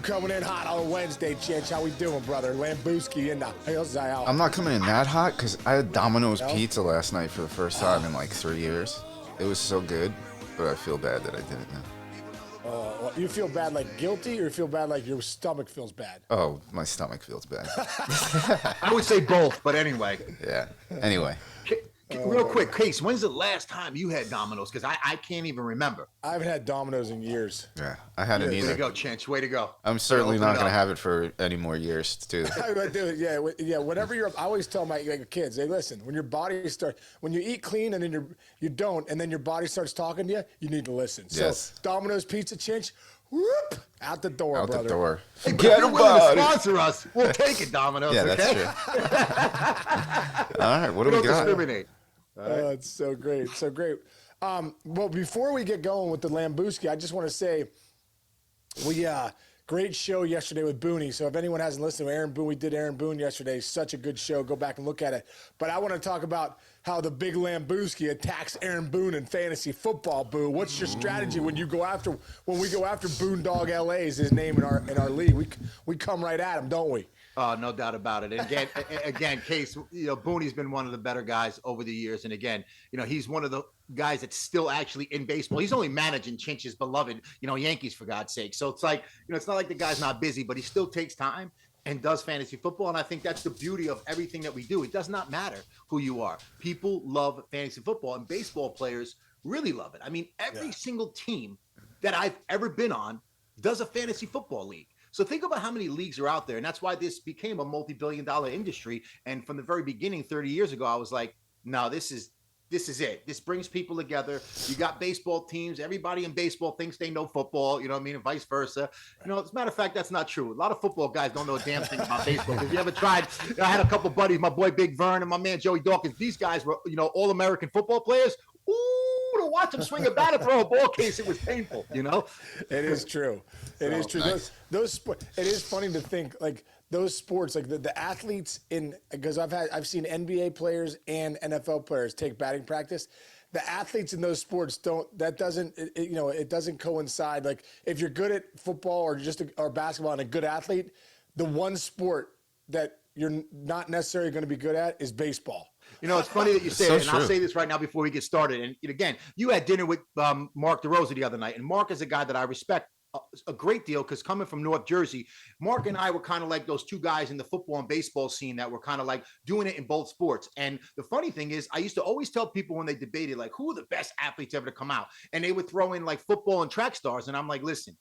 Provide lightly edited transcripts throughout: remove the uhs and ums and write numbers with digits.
coming in hot on Wednesday, Chinch. How we doing, brother? Lambooski in the house. I'm not coming in that hot because I had Domino's pizza last night for the first time in like 3 years. It was so good, but I feel bad that I didn't now. You feel bad like guilty, or you feel bad like your stomach feels bad? Oh, my stomach feels bad. I would say both, but anyway. Yeah. Anyway. Real quick, Case, when's the last time you had Domino's? Because I can't even remember. I haven't had Domino's in years. Yeah, I hadn't either. Way to go, Chinch. Way to go. I'm certainly not going to have it for any more years, too. Dude, yeah. Whenever I always tell my kids, hey, listen, when your body when you eat clean and then you don't, and then your body starts talking to you, you need to listen. Yes. So Domino's Pizza, Chinch, whoop, out the door, Out brother. the door. Hey, Forget if you're willing to about it. sponsor us, we'll take it, Domino's. Yeah, okay? that's true. All right, what do we don't got? discriminate. Oh, it's so great, so great. Well, before we get going with the Lambooski, I just want to say great show yesterday with Booney. So if anyone hasn't listened to Aaron Boone, we did Aaron Boone yesterday. Such a good show. Go back and look at it. But I want to talk about how the big Lambooski attacks Aaron Boone in fantasy football. Boo, what's your strategy when we go after Boondog LA is his name in our league? We come right at him, don't we? No doubt about it. And again, Case, Booney's been one of the better guys over the years. And again, he's one of the guys that's still actually in baseball. He's only managing Chinch's beloved, Yankees, for God's sake. So it's like, it's not like the guy's not busy, but he still takes time and does fantasy football. And I think that's the beauty of everything that we do. It does not matter who you are. People love fantasy football, and baseball players really love it. I mean, every single team that I've ever been on does a fantasy football league. So think about how many leagues are out there. And that's why this became a multi-billion-dollar industry. And from the very beginning, 30 years ago, I was like, no, this is it. This brings people together. You got baseball teams. Everybody in baseball thinks they know football, you know what I mean? And vice versa. As a matter of fact, that's not true. A lot of football guys don't know a damn thing about baseball. If you ever tried, I had a couple buddies, my boy Big Vern and my man Joey Dawkins. These guys were, all-American football players. Ooh, to watch them swing a bat and throw a ball, Case, it was painful, It is true. It is true. Nice. It is funny to think, like, those sports, like the athletes because I've seen NBA players and NFL players take batting practice. The athletes in those sports it doesn't coincide. Like, if you're good at football or basketball and a good athlete, the one sport that you're not necessarily going to be good at is baseball. It's funny that you say So it, and true. I'll say this right now before we get started. And again, you had dinner with Mark DeRosa the other night, and Mark is a guy that I respect a great deal because coming from North Jersey, Mark and I were kind of like those two guys in the football and baseball scene that were kind of like doing it in both sports. And the funny thing is, I used to always tell people when they debated, like, who are the best athletes ever to come out? And they would throw in like football and track stars. And I'm like, listen,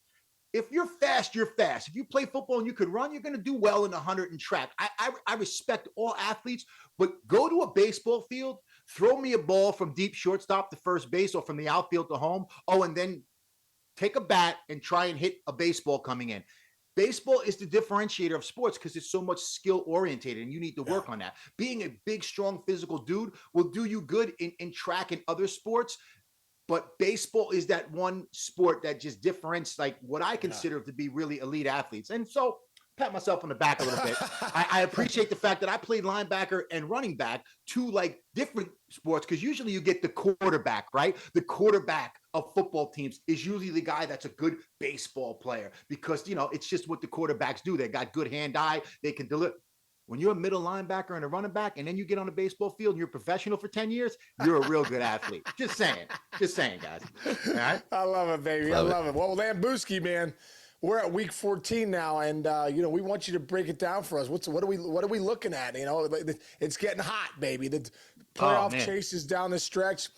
if you're fast, you're fast. If you play football and you could run, you're going to do well in 100 and track. I respect all athletes, but go to a baseball field, throw me a ball from deep shortstop to first base or from the outfield to home. Oh, and then take a bat and try and hit a baseball coming in. Baseball is the differentiator of sports because it's so much skill orientated and you need to work on that. Being a big, strong, physical dude will do you good in track and other sports. But baseball is that one sport that just differentiates like what I consider to be really elite athletes. And so pat myself on the back a little bit. I appreciate the fact that I played linebacker and running back, two like different sports, because usually you get the quarterback, right? The quarterback of football teams is usually the guy that's a good baseball player because, it's just what the quarterbacks do. They got good hand-eye. They can deliver. When you're a middle linebacker and a running back, and then you get on a baseball field and you're a professional for 10 years, you're a real good athlete. Just saying, guys. All right? I love it, baby. I love it. Well, Lambooski, man, we're at week 14 now, and we want you to break it down for us. What are we looking at? It's getting hot, baby. The playoff chase is down the stretch.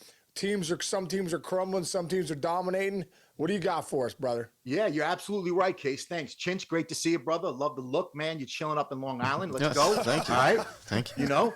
Some teams are crumbling, some teams are dominating. What do you got for us, brother? Yeah, you're absolutely right, Case. Thanks. Chinch, great to see you, brother. Love the look, man. You're chilling up in Long Island. Let's go. Thank you. All right. Thank you.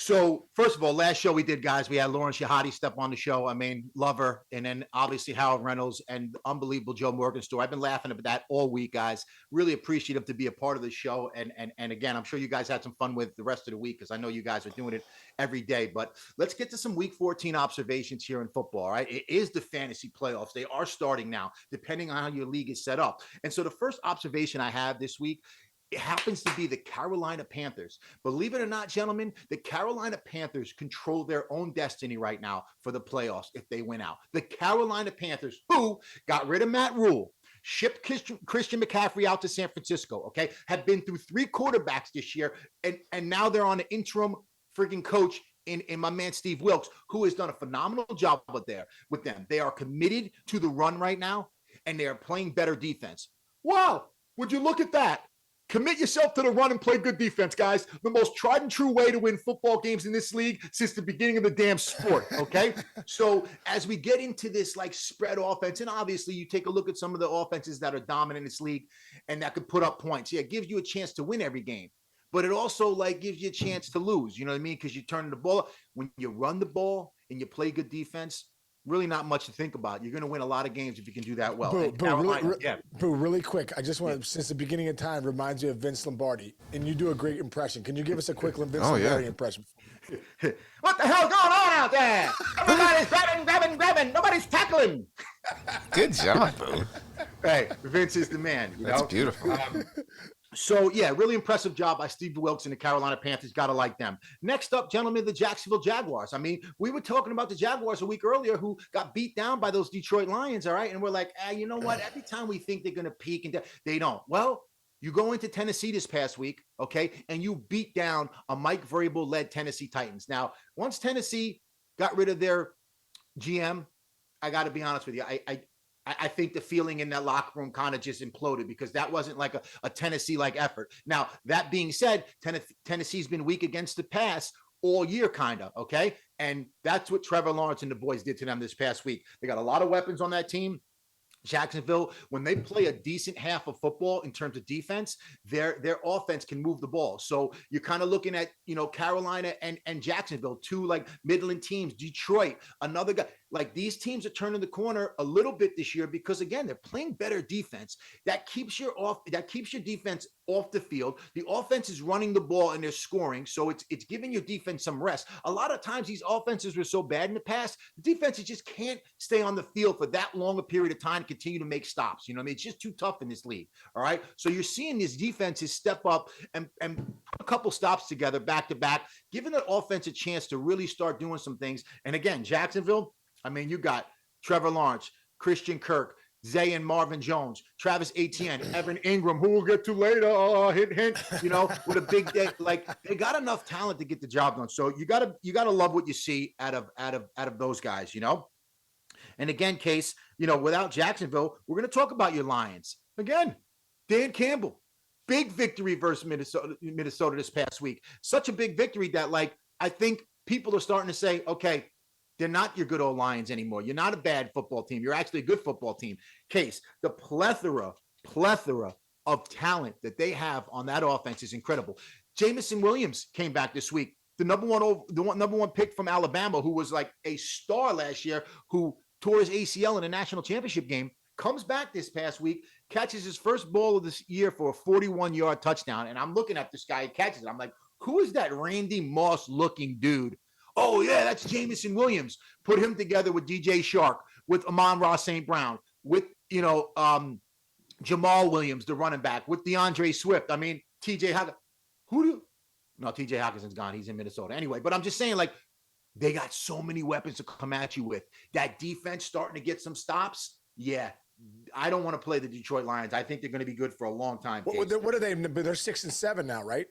So first of all, last show we did, guys, we had Lauren Shahadi step on the show. I mean, love her. And then obviously Harold Reynolds and unbelievable Joe Morgenstern. I've been laughing at that all week, guys. Really appreciative to be a part of the show. And again, I'm sure you guys had some fun with the rest of the week because I know you guys are doing it every day. But let's get to some week 14 observations here in football, all right? It is the fantasy playoffs. They are starting now, depending on how your league is set up. And so the first observation I have this week, it happens to be the Carolina Panthers. Believe it or not, gentlemen, the Carolina Panthers control their own destiny right now for the playoffs if they win out. The Carolina Panthers, who got rid of Matt Rule, shipped Christian McCaffrey out to San Francisco, okay, have been through 3 quarterbacks this year, and now they're on an interim freaking coach in my man Steve Wilks, who has done a phenomenal job with them. They are committed to the run right now, and they are playing better defense. Wow, would you look at that? Commit yourself to the run and play good defense, guys. The most tried and true way to win football games in this league since the beginning of the damn sport, okay? So as we get into this like spread offense, and obviously you take a look at some of the offenses that are dominant in this league and that could put up points. Yeah, it gives you a chance to win every game, but it also like gives you a chance to lose, you know what I mean? Because you turn the ball. When you run the ball and you play good defense, really not much to think about. You're going to win a lot of games if you can do that well. Really quick, I just want to, since the beginning of time, reminds you of Vince Lombardi, and you do a great impression. Can you give us a quick Vince Lombardi impression? What the hell going on out there? Everybody's grabbing. Nobody's tackling. Good job, Boo. Hey, Vince is the man. That's beautiful. So, yeah, really impressive job by Steve Wilks and the Carolina Panthers. Got to like them. Next up, gentlemen, the Jacksonville Jaguars. I mean, we were talking about the Jaguars a week earlier who got beat down by those Detroit Lions, all right? And we're like, you know what? Every time we think they're going to peak, and they don't. Well, you go into Tennessee this past week, okay, and you beat down a Mike Vrabel-led Tennessee Titans. Now, once Tennessee got rid of their GM, I got to be honest with you, I think the feeling in that locker room kind of just imploded because that wasn't like a Tennessee-like effort. Now, that being said, Tennessee's been weak against the pass all year, kind of, okay? And that's what Trevor Lawrence and the boys did to them this past week. They got a lot of weapons on that team. Jacksonville, when they play a decent half of football in terms of defense, their offense can move the ball. So you're kind of looking at, Carolina and Jacksonville, 2 like Midland teams, Detroit, another guy. Like these teams are turning the corner a little bit this year because again, they're playing better defense. That keeps your defense off the field. The offense is running the ball and they're scoring. So it's giving your defense some rest. A lot of times these offenses were so bad in the past, the defenses just can't stay on the field for that long a period of time, continue to make stops. You know what I mean? It's just too tough in this league. All right. So you're seeing these defenses step up and a couple stops together back to back, giving the offense a chance to really start doing some things. And again, Jacksonville, I mean, you got Trevor Lawrence, Christian Kirk, Zay and Marvin Jones, Travis Etienne, Evan Ingram, who we'll get to later. Hint, with a big day. Like they got enough talent to get the job done. So you gotta love what you see out of those guys, And again, Case, without Jacksonville, we're gonna talk about your Lions again. Dan Campbell, big victory versus Minnesota this past week. Such a big victory that I think people are starting to say, okay, they're not your good old Lions anymore. You're not a bad football team. You're actually a good football team. Case, the plethora of talent that they have on that offense is incredible. Jamison Williams came back this week. The number one pick from Alabama, who was like a star last year, who tore his ACL in a national championship game, comes back this past week, catches his first ball of this year for a 41-yard touchdown. And I'm looking at this guy, he catches it. I'm like, who is that Randy Moss-looking dude? Oh, yeah, that's Jamison Williams. Put him together with DJ Shark, with Amon-Ra St. Brown, with, Jamal Williams, the running back, with DeAndre Swift. I mean, TJ Hawkins. No, TJ Hawkinson's gone. He's in Minnesota. Anyway, but I'm just saying, they got so many weapons to come at you with. That defense starting to get some stops. Yeah, I don't want to play the Detroit Lions. I think they're going to be good for a long time. What are they? They're 6-7 now, right?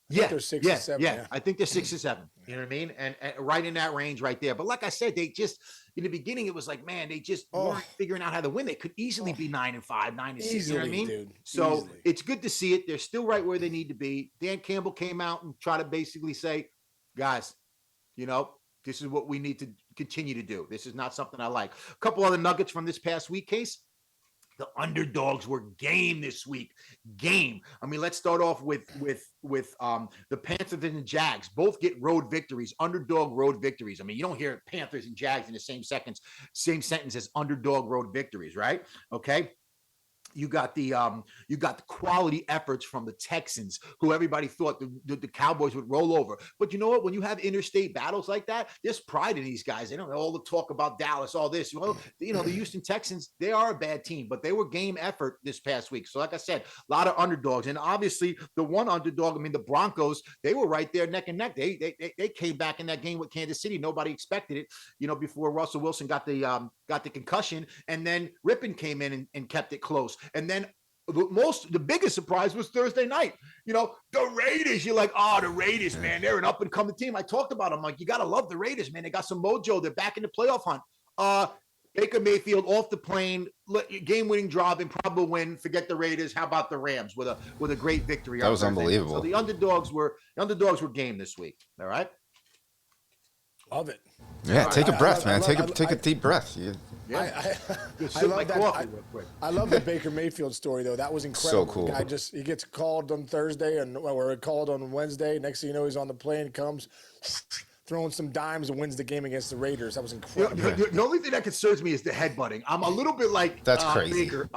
They're 6 and 7. Yeah. I think they're 6 and 7. You know what I mean? And right in that range right there. But like I said, they just in the beginning it was like, man, they just weren't figuring out how to win. They could easily be 9-5, 9-6. You know what I mean? Dude. So it's good to see it. They're still right where they need to be. Dan Campbell came out and tried to basically say, guys, this is what we need to continue to do. This is not something I like. A couple other nuggets from this past week, Case. The underdogs were game this week. Game. I mean, let's start off with the Panthers and the Jags. Both get road victories, underdog road victories. I mean, you don't hear Panthers and Jags in the same sentence as underdog road victories, right? Okay. You got the quality efforts from the Texans, who everybody thought the Cowboys would roll over. But you know what? When you have interstate battles like that, there's pride in these guys. They don't all the talk about Dallas, all this. Well, the Houston Texans, they are a bad team, but they were game effort this past week. So like I said, a lot of underdogs, and obviously the one underdog, I mean, the Broncos, they were right there neck and neck. They came back in that game with Kansas City. Nobody expected it, before Russell Wilson got the concussion, and then Rippon came in and kept it close. And then the biggest surprise was Thursday night. The Raiders, you're like, oh, the Raiders, man, they're an up and coming team. I talked about them. Like, you got to love the Raiders, man. They got some mojo. They're back in the playoff hunt. Baker Mayfield off the plane, game-winning drive, improbable win. Forget the Raiders. How about the Rams with a great victory? That was unbelievable. So the underdogs were game this week. All right. Love it. Yeah, take a breath, man. Take a deep breath. I love the Baker Mayfield story, though. That was incredible. So cool. The guy he gets called on Thursday, or called on Wednesday. Next thing you know, he's on the plane, comes, throwing some dimes, and wins the game against the Raiders. That was incredible. The only thing that concerns me is the headbutting. I'm a little bit like that's crazy. Baker.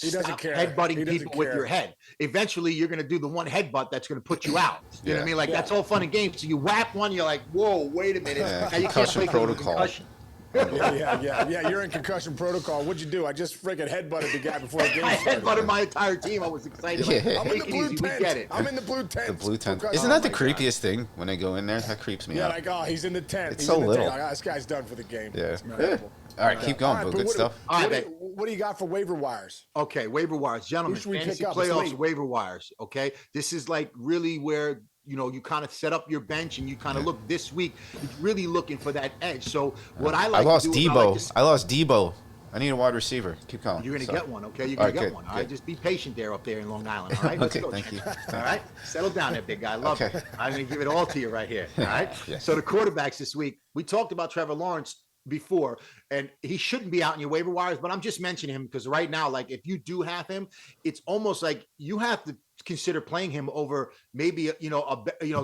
He doesn't care. Headbutting people with your head. Eventually, you're going to do the one headbutt that's going to put you out. You know what I mean? Like, that's all fun and games. So you whap one, you're like, whoa, wait a minute. Yeah, now you concussion can't play protocol. concussion. Yeah. You're in concussion protocol. What'd you do? I just freaking headbutted the guy before the game started. I headbutted my entire team. I was excited. I'm in the blue tent. We get it. I'm in the blue tent. The blue tent. Isn't that the creepiest thing when they go in there? That creeps me out. Yeah, like, oh, he's in the tent. It's so little. Like, this guy's done for the game. Yeah. It's incredible. All right, keep going. Good stuff. What do you got for waiver wires? Okay, waiver wires, gentlemen. Who should we Fantasy pick up? playoffs, waiver wires. Okay, this is like really where you kind of set up your bench and you kind of look this week. You're really looking for that edge. So what I like. I lost to do Debo. I lost Debo. I need a wide receiver. Keep going. You're going to get one, okay? You're going to get one. All right, just be patient up there in Long Island. All right, let's go. Thank you. All right, settle down there, big guy. I love it. I'm going to give it all to you right here. All right. So the quarterbacks this week, we talked about Trevor Lawrence before, and he shouldn't be out in your waiver wires, but I'm just mentioning him because right now, like, if you do have him, it's almost like you have to consider playing him over maybe a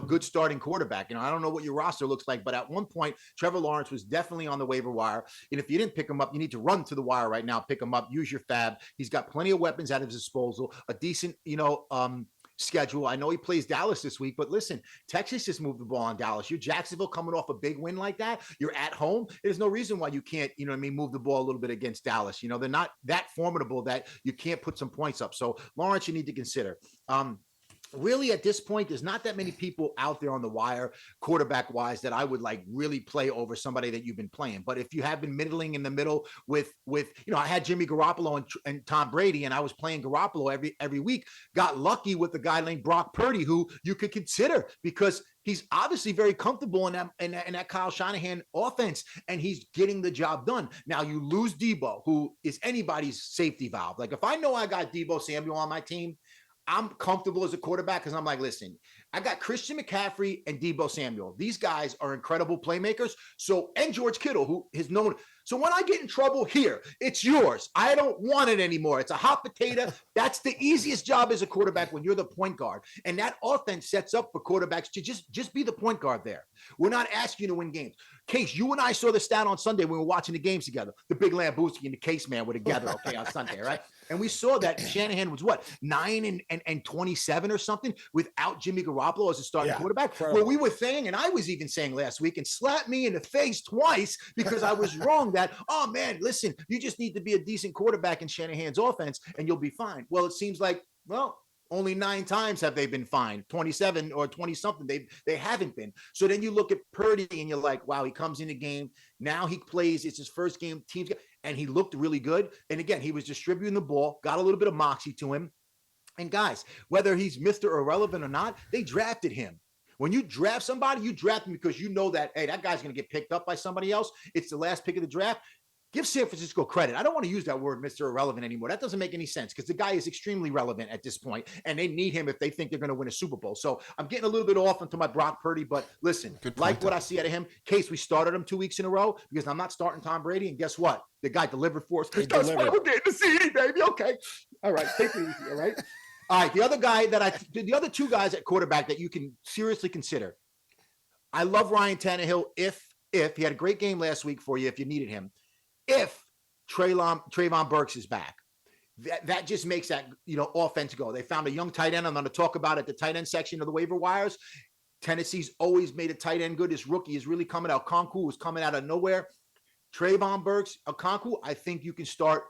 good starting quarterback. I don't know what your roster looks like, but at one point Trevor Lawrence was definitely on the waiver wire, and if you didn't pick him up, you need to run to the wire right now, pick him up, use your fab. He's got plenty of weapons at his disposal, a decent schedule. I know he plays Dallas this week, but listen, Texas just moved the ball on Dallas. You're Jacksonville coming off a big win like that. You're at home. There's no reason why you can't, move the ball a little bit against Dallas. They're not that formidable that you can't put some points up. So Lawrence, you need to consider. Really, at this point, there's not that many people out there on the wire, quarterback wise, that I would like really play over somebody that you've been playing. But if you have been middling in the middle with I had Jimmy Garoppolo and Tom Brady, and I was playing Garoppolo every week. Got lucky with a guy named Brock Purdy, who you could consider because he's obviously very comfortable in that Kyle Shanahan offense, and he's getting the job done. Now you lose Debo, who is anybody's safety valve. Like, if I know I got Debo Samuel on my team, I'm comfortable as a quarterback because I'm like, listen, I got Christian McCaffrey and Debo Samuel. These guys are incredible playmakers. And George Kittle, who is known. So when I get in trouble here, it's yours. I don't want it anymore. It's a hot potato. That's the easiest job as a quarterback when you're the point guard. And that offense sets up for quarterbacks to just be the point guard there. We're not asking you to win games. Case, you and I saw the stat on Sunday when we were watching the games together. The big Lambooski and the Case man were together, on Sunday, right? And we saw that Shanahan was 9 and 27 or something without Jimmy Garoppolo as a starting quarterback. Incredible. Well, we were saying, and I was even saying last week, and slapped me in the face twice because I was wrong that, oh man, listen, you just need to be a decent quarterback in Shanahan's offense and you'll be fine. Well, it seems like, only 9 times have they been fine. 27 or 20 something. They haven't been. So then you look at Purdy and you're like, wow, he comes in the game. Now he plays. It's his first game. And he looked really good. And again, he was distributing the ball, got a little bit of moxie to him. And guys, whether he's Mr. Irrelevant or not, they drafted him. When you draft somebody, you draft him because you know that, hey, that guy's going to get picked up by somebody else. It's the last pick of the draft. Give San Francisco credit. I don't want to use that word, Mr. Irrelevant, anymore. That doesn't make any sense because the guy is extremely relevant at this point, and they need him if they think they're going to win a Super Bowl. So I'm getting a little bit off into my Brock Purdy, but listen, like what I see out of him. Case, we started him 2 weeks in a row because I'm not starting Tom Brady, and guess what? The guy delivered for us. We're getting the CD, baby. Okay. All right. Take it easy, all right? All right. The other 2 guys at quarterback that you can seriously consider. I love Ryan Tannehill if he had a great game last week for you if you needed him. If Trayvon Burks is back, that just makes that, offense go. They found a young tight end I'm going to talk about at the tight end section of the waiver wires. Tennessee's always made a tight end good. This rookie is really coming out. Okonkwo is coming out of nowhere. Trayvon Burks, Okonkwo, I think you can start,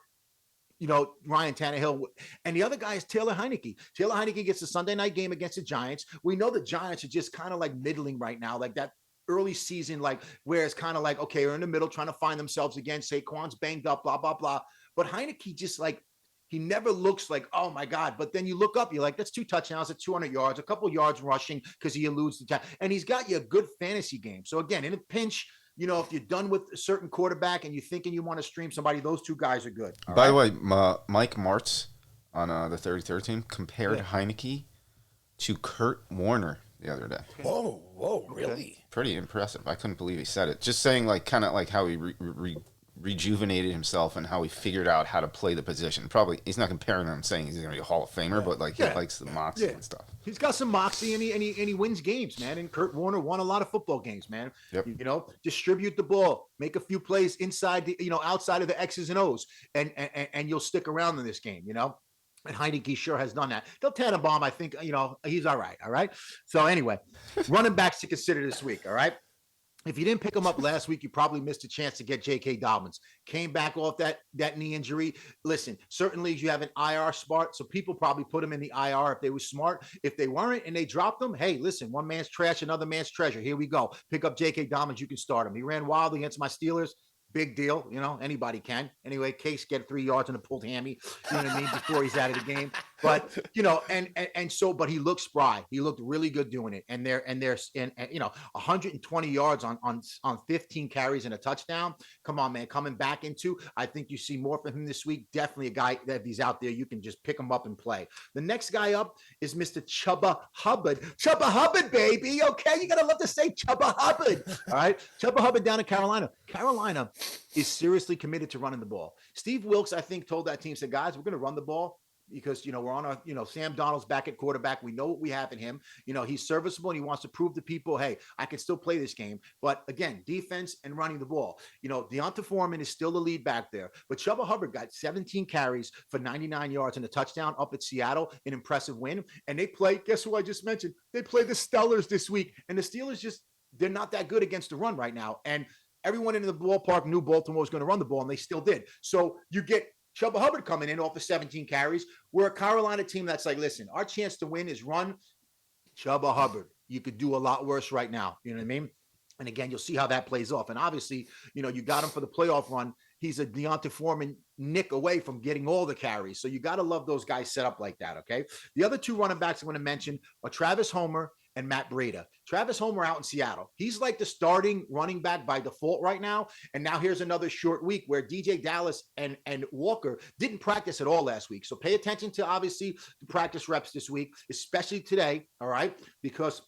Ryan Tannehill. And the other guy is Taylor Heineke. Taylor Heineke gets the Sunday night game against the Giants. We know the Giants are just kind of like middling right now, like that early season, like where it's kind of like, okay, we're in the middle trying to find themselves again. Saquon's banged up, blah, blah, blah. But Heineke just like, he never looks like, oh my God. But then you look up, you're like, that's 2 touchdowns at 200 yards, a couple yards rushing because he eludes the time. And he's got you a good fantasy game. So again, in a pinch, if you're done with a certain quarterback and you're thinking you want to stream somebody, those 2 guys are good. By the way, Mike Martz on the 33rd team compared Heineke to Kurt Warner the other day. Whoa, really? Pretty impressive. I couldn't believe he said it. Just saying, like, kind of like how he rejuvenated himself and how he figured out how to play the position. Probably he's not comparing him saying he's going to be a Hall of Famer, but like he likes the moxie and stuff. He's got some moxie and he wins games, man. And Kurt Warner won a lot of football games, man. Yep. Distribute the ball, make a few plays inside the, outside of the X's and O's, and you'll stick around in this game, And Heineke sure has done that. They'll Tannenbaum, I think, he's all right. All right. So anyway, running backs to consider this week. All right. If you didn't pick him up last week, you probably missed a chance to get J.K. Dobbins. Came back off that knee injury. Listen, certain leagues you have an IR spot, so people probably put him in the IR if they were smart. If they weren't and they dropped him, hey, listen, one man's trash, another man's treasure. Here we go. Pick up J.K. Dobbins. You can start him. He ran wild against my Steelers. Big deal, anybody can. Anyway, Case get 3 yards and a pulled hammy, you know what I mean, before he's out of the game. But, but he looked spry. He looked really good doing it. And they're 120 yards on 15 carries and a touchdown. Come on, man, coming back into, I think you see more from him this week. Definitely a guy that if he's out there, you can just pick him up and play. The next guy up is Mr. Chuba Hubbard. Chuba Hubbard, baby. Okay, you got to love to say Chuba Hubbard. All right, Chuba Hubbard down in Carolina. Carolina is seriously committed to running the ball. Steve Wilkes, I think, told that team, said, guys, we're going to run the ball because, we're on our, Sam Donald's back at quarterback. We know what we have in him. He's serviceable and he wants to prove to people, hey, I can still play this game. But again, defense and running the ball. Deonta Foreman is still the lead back there. But Chuba Hubbard got 17 carries for 99 yards and a touchdown up at Seattle, an impressive win. And they play, guess who I just mentioned? They play the Steelers this week. And the Steelers they're not that good against the run right now. And everyone in the ballpark knew Baltimore was going to run the ball, and they still did. So you get Chuba Hubbard coming in off the 17 carries. We're a Carolina team that's like, listen, our chance to win is run Chuba Hubbard. You could do a lot worse right now. You know what I mean? And again, you'll see how that plays off. And obviously, you got him for the playoff run. He's a Deonta Foreman nick away from getting all the carries. So you got to love those guys set up like that, okay? The other 2 running backs I'm going to mention are Travis Homer and Matt Breida. Travis Homer out in Seattle. He's like the starting running back by default right now. And now here's another short week where DJ Dallas and Walker didn't practice at all last week. So pay attention to, obviously, the practice reps this week, especially today, all right? Because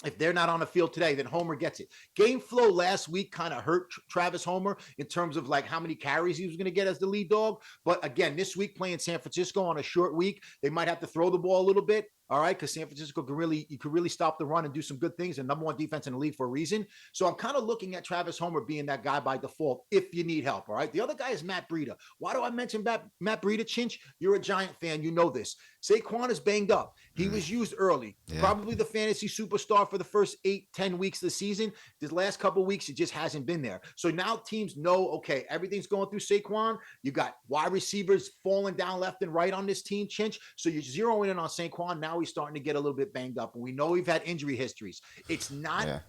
if they're not on the field today, then Homer gets it. Game flow last week kind of hurt Travis Homer in terms of like how many carries he was going to get as the lead dog. But again, this week playing San Francisco on a short week, they might have to throw the ball a little bit. All right, because San Francisco could really stop the run and do some good things. And number 1 defense in the league for a reason. So I'm kind of looking at Travis Homer being that guy by default if you need help. All right. The other guy is Matt Breida. Why do I mention Matt Breida, Chinch? You're a Giant fan. You know this. Saquon is banged up. He was used early. Yeah. Probably the fantasy superstar for the first 8-10 weeks of the season. This last couple of weeks, it just hasn't been there. So now teams know, okay, everything's going through Saquon. You got wide receivers falling down left and right on this team, Chinch. So you're zeroing in on Saquon. Now he's starting to get a little bit banged up. And we know we've had injury histories. It's not,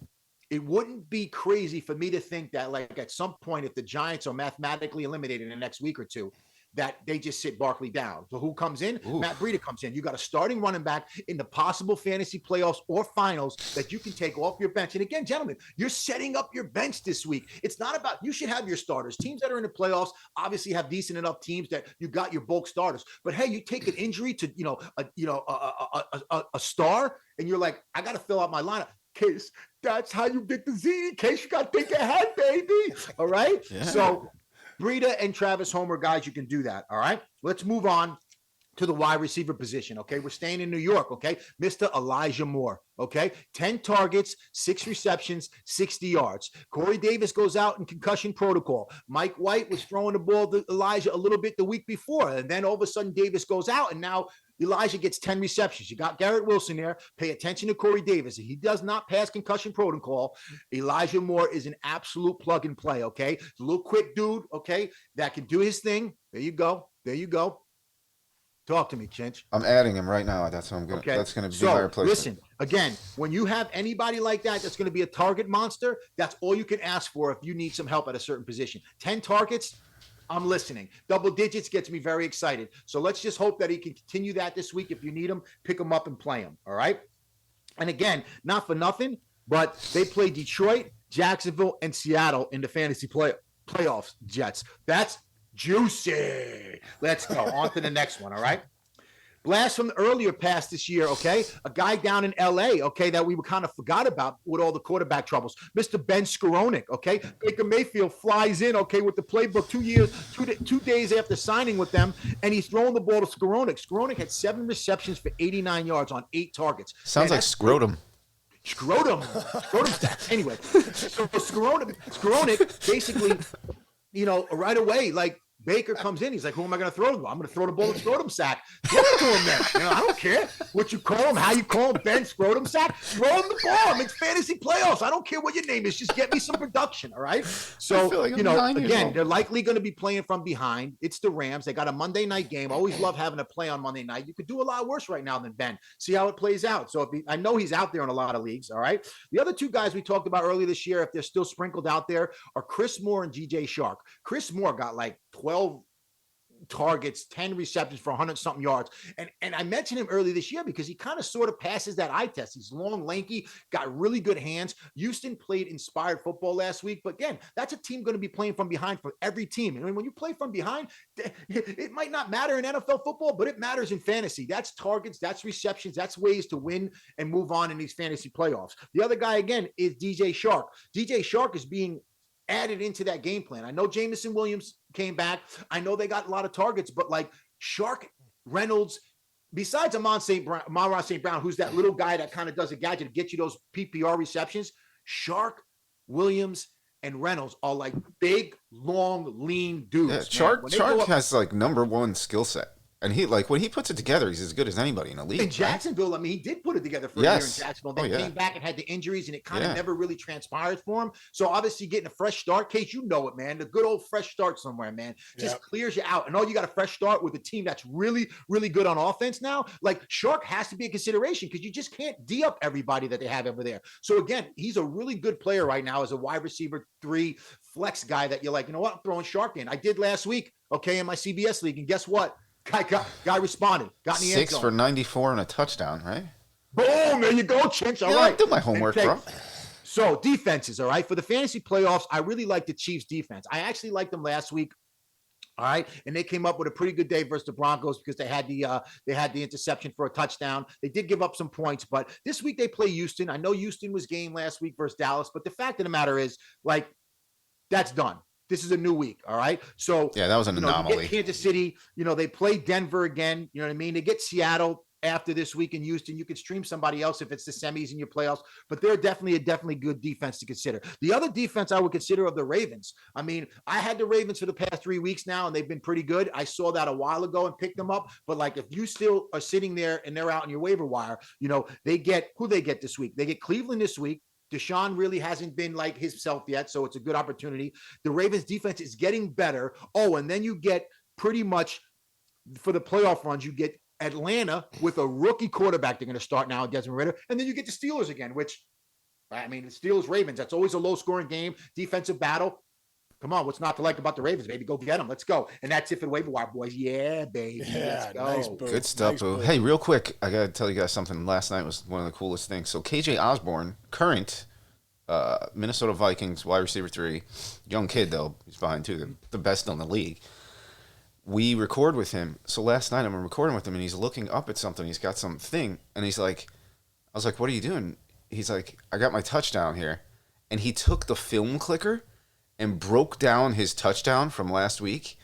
it wouldn't be crazy for me to think that like at some point, if the Giants are mathematically eliminated in the next week or two, that they just sit Barkley down. So who comes in? Ooh. Matt Breida comes in. You got a starting running back in the possible fantasy playoffs or finals that you can take off your bench. And again, gentlemen, you're setting up your bench this week. It's not about, you should have your starters. Teams that are in the playoffs obviously have decent enough teams that you got your bulk starters. But hey, you take an injury to, a star and you're like, I got to fill out my lineup. Case, that's how you get the Z. In case you got to think ahead, baby. All right. Yeah. So Breida and Travis Homer, guys, you can do that. All right. Let's move on to the wide receiver position. Okay. We're staying in New York. Okay. Mr. Elijah Moore. Okay. 10 targets, 6 receptions, 60 yards. Corey Davis goes out in concussion protocol. Mike White was throwing the ball to Elijah a little bit the week before. And then all of a sudden Davis goes out and now Elijah gets 10 receptions. You got Garrett Wilson there. Pay attention to Corey Davis. If he does not pass concussion protocol, Elijah Moore is an absolute plug and play. Okay. He's a little quick dude. Okay. That can do his thing. There you go. There you go. Talk to me, Chinch. I'm adding him right now. That's what I'm going. Okay. That's going to be my replacement. Listen, again, when you have anybody like that, that's going to be a target monster. That's all you can ask for if you need some help at a certain position. 10 targets. I'm listening. Double digits gets me very excited. So let's just hope that he can continue that this week. If you need him, pick him up and play him. All right. And again, not for nothing, but they play Detroit, Jacksonville, and Seattle in the fantasy playoffs. Jets. That's juicy. Let's go on to the next one. All right. Blast from the earlier past this year, okay? A guy down in L.A., okay, that we kind of forgot about with all the quarterback troubles. Mr. Ben Skowronek, okay? Baker Mayfield flies in, okay, with the playbook 2 days after signing with them, and he's throwing the ball to Skowronek. Skowronek had 7 receptions for 89 yards on 8 targets. Sounds like scrotum. Scrotum stats. Anyway, so Skowronek basically, right away, like, Baker comes in. He's like, who am I going to throw to? I'm going to throw the ball to Scrotum Sack. Throw it to him then. I don't care what you call him, how you call him, Ben Scrotum Sack. Throw him the ball. It's fantasy playoffs. I don't care what your name is. Just get me some production, all right? So, like again, they're likely going to be playing from behind. It's the Rams. They got a Monday night game. Always love having a play on Monday night. You could do a lot worse right now than Ben. See how it plays out. So I know he's out there in a lot of leagues, all right? The other 2 guys we talked about earlier this year, if they're still sprinkled out there, are Chris Moore and DJ Shark. Chris Moore got like 12 targets, 10 receptions for 100-something yards. And I mentioned him earlier this year because he kind of sort of passes that eye test. He's long, lanky, got really good hands. Houston played inspired football last week. But again, that's a team going to be playing from behind for every team. And when you play from behind, it might not matter in NFL football, but it matters in fantasy. That's targets, that's receptions, that's ways to win and move on in these fantasy playoffs. The other guy, again, is DJ Shark. DJ Shark is being added into that game plan. I know Jameson Williams came back. I know they got a lot of targets, but like Shark, Reynolds, besides Amon St. Brown, who's that little guy that kind of does a gadget to get you those PPR receptions, Shark, Williams, and Reynolds are like big, long, lean dudes. Yeah, Shark has like number 1 skill set. And he, like, when he puts it together, he's as good as anybody in the league. In Jacksonville, I mean, he did put it together for a year in Jacksonville. Then came back and had the injuries, and it kind of never really transpired for him. So obviously getting a fresh start, Case, you know it, man. The good old fresh start somewhere, man, just clears you out. And all you got a fresh start with a team that's really, really good on offense now. Like, Shark has to be a consideration because you just can't D up everybody that they have over there. So again, he's a really good player right now as a wide receiver 3 flex guy that you're like, you know what, I'm throwing Shark in. I did last week, okay, in my CBS league, and guess what? Guy responded. Got in the end zone. 6 for 94 and a touchdown, right? Boom! There you go, Chinch. All right. I do my homework, bro. So defenses, all right. For the fantasy playoffs, I really like the Chiefs defense. I actually liked them last week. All right, and they came up with a pretty good day versus the Broncos because they had the interception for a touchdown. They did give up some points, but this week they play Houston. I know Houston was game last week versus Dallas, but the fact of the matter is, like, that's done. This is a new week, all right? So yeah, that was an anomaly. You get Kansas City, they play Denver again. You know what I mean? They get Seattle after this week in Houston. You can stream somebody else if it's the semis in your playoffs, but they're definitely good defense to consider. The other defense I would consider of the Ravens. I mean, I had the Ravens for the past 3 weeks now, and they've been pretty good. I saw that a while ago and picked them up. But like, if you still are sitting there and they're out on your waiver wire, they get who they get this week. They get Cleveland this week. Deshaun really hasn't been like himself yet, so it's a good opportunity. The Ravens defense is getting better. Oh, and then you get pretty much for the playoff runs, you get Atlanta with a rookie quarterback. They're going to start now, Desmond Ridder. And then you get the Steelers again, which, I mean, the Steelers-Ravens, that's always a low-scoring game, defensive battle. Come on, what's not to like about the Ravens, baby? Go get them. Let's go. And that's it for the waiver wire, boys. Yeah, baby. Yeah, let's go. nice, boo. Good stuff, boo. Hey, real quick, I got to tell you guys something. Last night was one of the coolest things. So KJ Osborne, current Minnesota Vikings wide receiver 3, young kid, though. He's behind, too. The best in the league. We record with him. So last night I'm recording with him, and he's looking up at something. He's got something, and he's like, I was like, what are you doing? He's like, I got my touchdown here. And he took the film clicker and broke down his touchdown from last week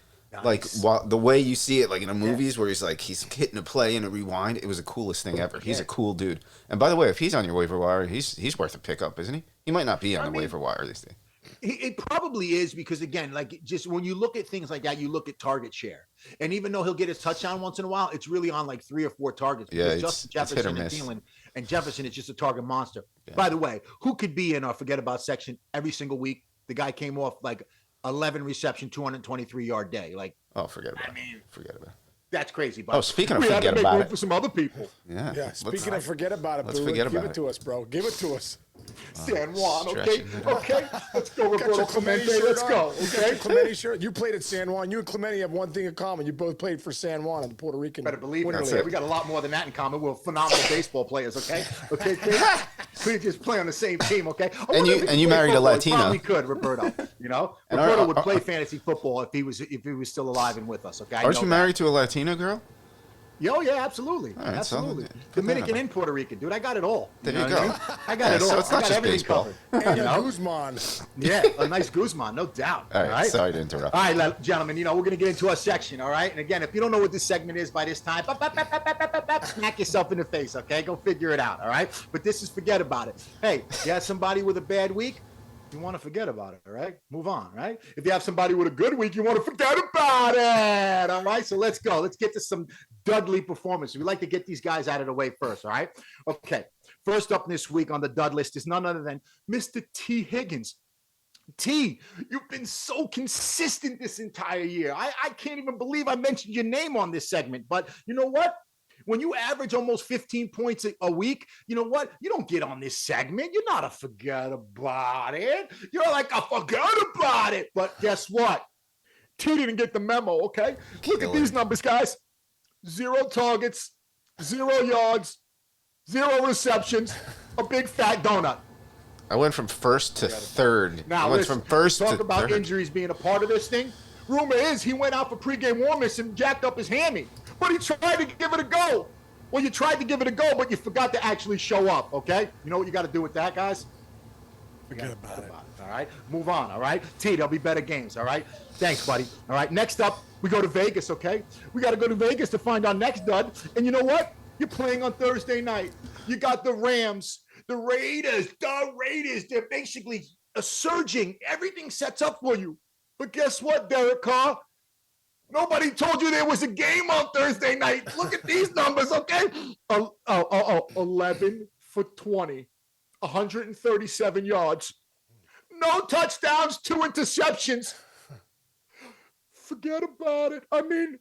Like the way you see it, like in the movies where he's hitting a play and a rewind, it was the coolest thing ever. He's a cool dude. And by the way, if he's on your waiver wire, he's worth a pickup, isn't he? He might not be on the waiver wire these days. It probably is because, again, like just when you look at things like that, you look at target share. And even though he'll get his touchdown once in a while, it's really on like 3 or 4 targets. Yeah, Justin Jefferson and Thielen, and Jefferson is just a target monster. Yeah. By the way, who could be in our forget about section every single week? The guy came off like 11 reception, 223-yard day. Like, forget about it. Forget about it. That's crazy. But speaking of forget about it, for some other people. Yeah. Speaking of forget about it, let's forget about it. Give it to us, bro. Give it to us. San Juan, okay? Let's go, Roberto Clemente. Let's go, okay? Clemente shirt. You played at San Juan. You and Clemente have one thing in common. You both played for San Juan in the Puerto Rican. Better believe it. We got a lot more than that in common. We're phenomenal baseball players, okay? We just play on the same team, okay? And you married a Latina. Probably could, Roberto. You know, Roberto would play fantasy football if he was still alive and with us, okay? Aren't you married to a Latina girl? Oh, yeah, absolutely. Right, absolutely. Dominican and Puerto Rican, dude. I got it all. There you go. I got it all. So it's not just baseball. And Guzman. Yeah, a nice Guzman, no doubt. All right. Sorry to interrupt. All right, gentlemen, we're going to get into our section, all right? And again, if you don't know what this segment is by this time, smack yourself in the face, okay? Go figure it out, all right? But this is forget about it. Hey, you have somebody with a bad week? You want to forget about it, all right? Move on, right? If you have somebody with a good week, you want to forget about it, all right? So let's go. Let's get to some Dudley performance. We like to get these guys out of the way first, all right? Okay. First up this week on the Dud list is none other than Mr. T. Higgins. T, you've been so consistent this entire year. I can't even believe I mentioned your name on this segment, but you know what? When you average almost 15 points a week, you know what? You don't get on this segment. You're not a forget about it. You're like a forget about it. But guess what? T didn't get the memo, okay? Look at these numbers, guys. 0 targets, 0 yards, 0 receptions, a big fat donut. I went from first to third. Now, I went from first to talk about third. Injuries being a part of this thing. Rumor is he went out for pregame warm-ups and jacked up his hammy. But he tried to give it a go. Well, you tried to give it a go, but you forgot to actually show up, okay? You know what you got to do with that, guys? Forget about it. All right? Move on, all right? T, there'll be better games, all right? Thanks, buddy. All right, next up, we go to Vegas, okay? We got to go to Vegas to find our next dud. And you know what? You're playing on Thursday night. You got the Rams, the Raiders. They're basically surging. Everything sets up for you. But guess what, Derek Carr? Nobody told you there was a game on Thursday night. Look at these numbers, okay? 11 for 20, 137 yards. No touchdowns, 2 interceptions. Forget about it. I mean,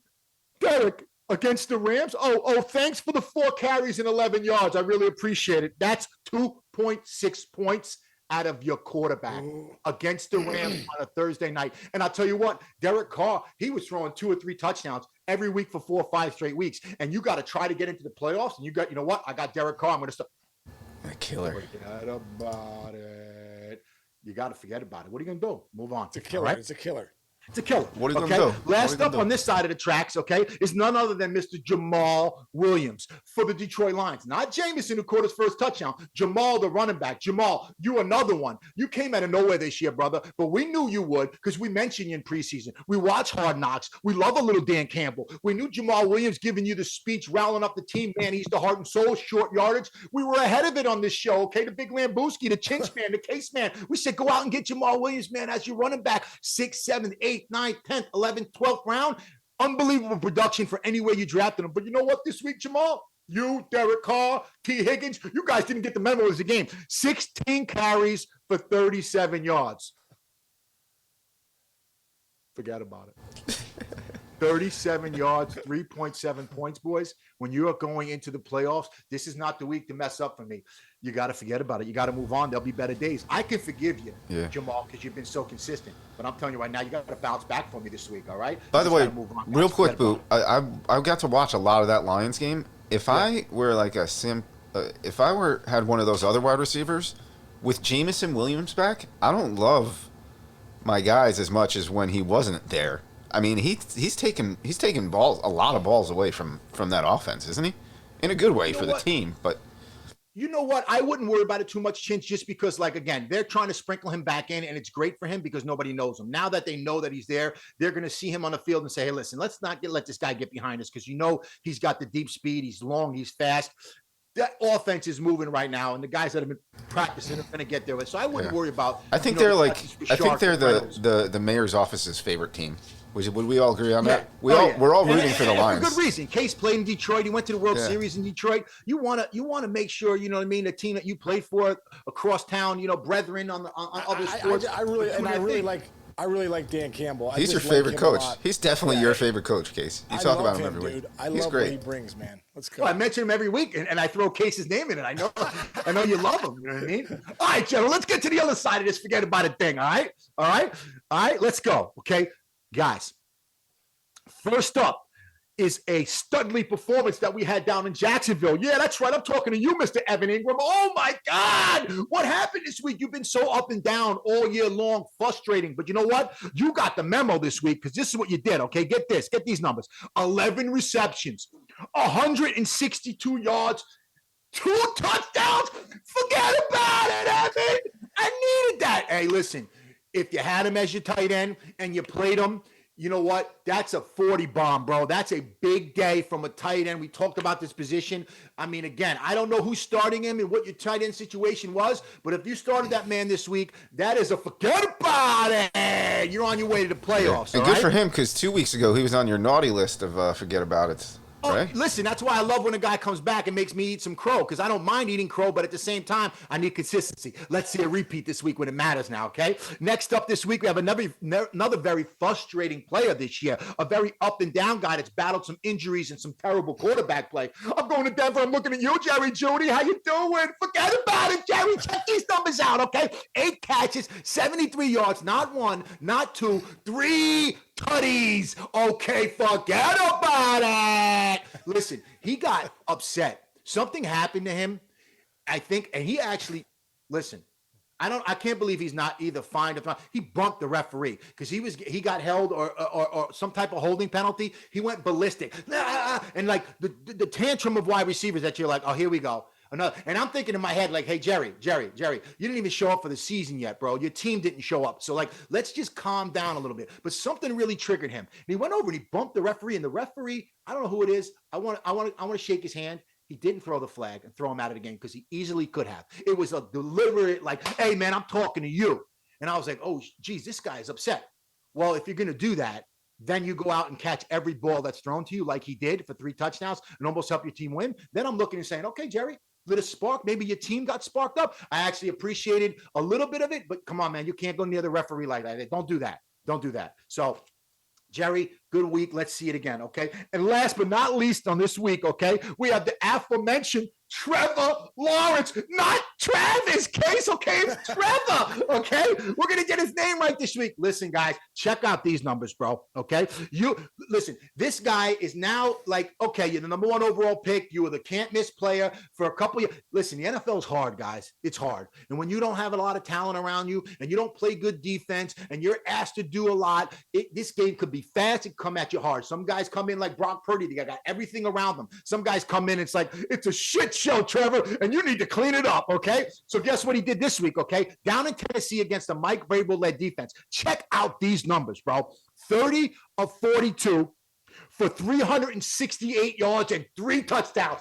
Derek, against the Rams? Thanks for the 4 carries and 11 yards. I really appreciate it. That's 2.6 points out of your quarterback against the Rams on a Thursday night. And I'll tell you what, Derek Carr, he was throwing 2 or 3 touchdowns every week for 4 or 5 straight weeks. And you got to try to get into the playoffs. And you know what? I got Derek Carr. I'm going to start. A killer. Forget about it. You got to forget about it. What are you going to do? Move on. It's a killer. Right? It's a killer. It's a killer. What are you going to do? Last up on this side of the tracks, okay, is none other than Mr. Jamal Williams for the Detroit Lions. Not Jameson, who caught his first touchdown. Jamal, the running back. Jamal, you another one. You came out of nowhere this year, brother, but we knew you would because we mentioned you in preseason. We watch Hard Knocks. We love a little Dan Campbell. We knew Jamal Williams giving you the speech, rallying up the team. Man, he's the heart and soul, short yardage. We were ahead of it on this show, okay? The big Lambooski, the Chinch man, the Case man. We said, go out and get Jamal Williams, man, as your running back. 6th, 7th, 8th, 9th, 10th, 11th, 12th round. Unbelievable production for any way you drafted him. But you know what this week, Jamal? You, Derek Carr, T. Higgins, you guys didn't get the memo as a game. 16 carries for 37 yards. Forget about it. 37 yards, 3.7 points, boys. When you are going into the playoffs, this is not the week to mess up for me. You got to forget about it. You got to move on. There'll be better days. I can forgive you, Jamal, because you've been so consistent. But I'm telling you right now, you got to bounce back for me this week, all right? By the way, real quick, Boo, I got to watch a lot of that Lions game. If I were like if I had one of those other wide receivers with Jameson Williams back, I don't love my guys as much as when he wasn't there. I mean, he's taking balls, a lot of balls away from that offense, isn't he? In a good way for the team, but You know what? I wouldn't worry about it too much, Chinch, just because, like, again, they're trying to sprinkle him back in, and it's great for him because nobody knows him. Now that they know that he's there, they're going to see him on the field and say, hey, listen, let's not let this guy get behind us because he's got the deep speed, he's long, he's fast. That offense is moving right now, and the guys that have been practicing are going to get there. So I wouldn't worry about. I think they're the mayor's office's favorite team. Would we all agree on that? We're all rooting for the Lions. For good reason. Case played in Detroit. He went to the World Series in Detroit. You want to make sure, you know what I mean, the team that you played for across town, brethren on other sports. I really like Dan Campbell. He's your favorite coach. He's definitely your favorite coach, Case. You talk about him every week. I love what he brings, man. Let's go. Well, I mention him every week, and I throw Case's name in it. I know you love him. You know what I mean? All right, gentlemen, let's get to the other side of this. Forget about it thing. All right. Let's go. Okay, guys. First up is a studly performance that we had down in Jacksonville. Yeah, that's right. I'm talking to you, Mr. Evan Ingram. Oh, my God. What happened this week? You've been so up and down all year long, frustrating. But you know what? You got the memo this week because this is what you did, okay? Get this. Get these numbers. 11 receptions, 162 yards, 2 touchdowns. Forget about it, Evan. I needed that. Hey, listen, if you had him as your tight end and you played him, you know what? That's a 40 bomb, bro. That's a big day from a tight end. We talked about this position. I mean, again, I don't know who's starting him and what your tight end situation was, but if you started that man this week, that is a forget about it. You're on your way to the playoffs. And good for him because 2 weeks ago he was on your naughty list of forget about it. Right? Listen, that's why I love when a guy comes back and makes me eat some crow because I don't mind eating crow, but at the same time, I need consistency. Let's see a repeat this week when it matters now, okay? Next up this week, we have another very frustrating player this year, a very up and down guy that's battled some injuries and some terrible quarterback play. I'm going to Denver. I'm looking at you, Jerry Jeudy. How you doing? Forget about it, Jerry. Check these numbers out, okay? 8 catches, 73 yards, not 1, not 2, 3 tutties. Okay, forget about it. Listen, he got upset. Something happened to him, I think, and he actually, listen, I can't believe he's not either fined or not. He bumped the referee because he got held or some type of holding penalty. He went ballistic. And like the tantrum of wide receivers that you're like, oh, here we go. Another, and I'm thinking in my head, like, hey, Jerry, you didn't even show up for the season yet, bro. Your team didn't show up. So, like, let's just calm down a little bit. But something really triggered him. And he went over and he bumped the referee. And the referee, I don't know who it is. I want to shake his hand. He didn't throw the flag and throw him out of the game because he easily could have. It was a deliberate, like, hey, man, I'm talking to you. And I was like, oh, geez, this guy is upset. Well, if you're going to do that, then you go out and catch every ball that's thrown to you like he did for 3 touchdowns and almost help your team win. Then I'm looking and saying, okay, Jerry, lit a spark. Maybe your team got sparked up. I actually appreciated a little bit of it, but come on, man, you can't go near the referee like that. Don't do that. So, Jerry, good week. Let's see it again, okay? And last but not least on this week, okay, we have the aforementioned Trevor Lawrence, not Travis Case, okay? It's Trevor, okay? We're going to get his name right this week. Listen, guys, check out these numbers, bro, okay? Listen, this guy is now like, okay, you're the number 1 overall pick. You were the can't-miss player for a couple of years. Listen, the NFL is hard, guys. It's hard. And when you don't have a lot of talent around you and you don't play good defense and you're asked to do a lot, this game could be fast and come at you hard. Some guys come in like Brock Purdy. They got everything around them. Some guys come in, it's like, it's a shit show, Trevor, and you need to clean it up, okay? So guess what he did this week, okay? Down in Tennessee against the Mike Vrabel-led defense. Check out these numbers, bro. 30 of 42 for 368 yards and 3 touchdowns.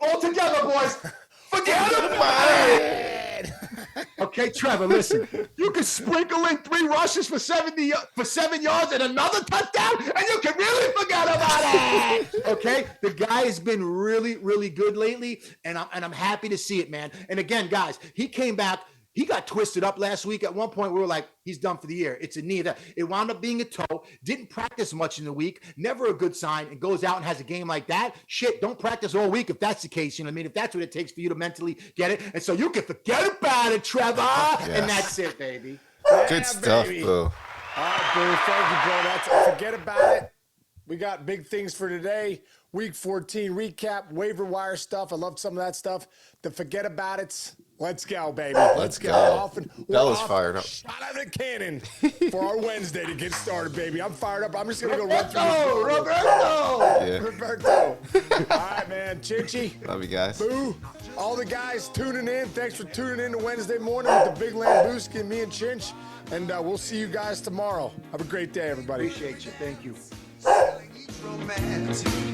All together, boys. Forget about it. Okay, Trevor, listen. You can sprinkle in 3 rushes for 7 yards and another touchdown, and you can really forget about it. Okay, the guy has been really, really good lately, and I'm happy to see it, man. And again, guys, he came back. He got twisted up last week. At one point, we were like, he's done for the year. It's a knee. It wound up being a toe. Didn't practice much in the week. Never a good sign. And goes out and has a game like that. Shit, don't practice all week if that's the case. You know what I mean? If that's what it takes for you to mentally get it. And so you can forget about it, Trevor. Yes. And that's it, baby. Good stuff, baby. Boo. All right, Boo. Thank you, bro. That's forget about it. We got big things for today. Week 14 recap, waiver wire stuff. I love some of that stuff. The forget about it. Let's go, baby. Let's go. Bella's fired up. Shot out of the cannon for our Wednesday to get started, baby. I'm fired up. I'm just going to go run through this. Roberto! Yeah. Roberto. All right, man. Chinchy. Love you guys. Boo. All the guys tuning in. Thanks for tuning in to Wednesday morning with the big Lambooski and me and Chinch. And we'll see you guys tomorrow. Have a great day, everybody. Appreciate you. Thank you. Romantic.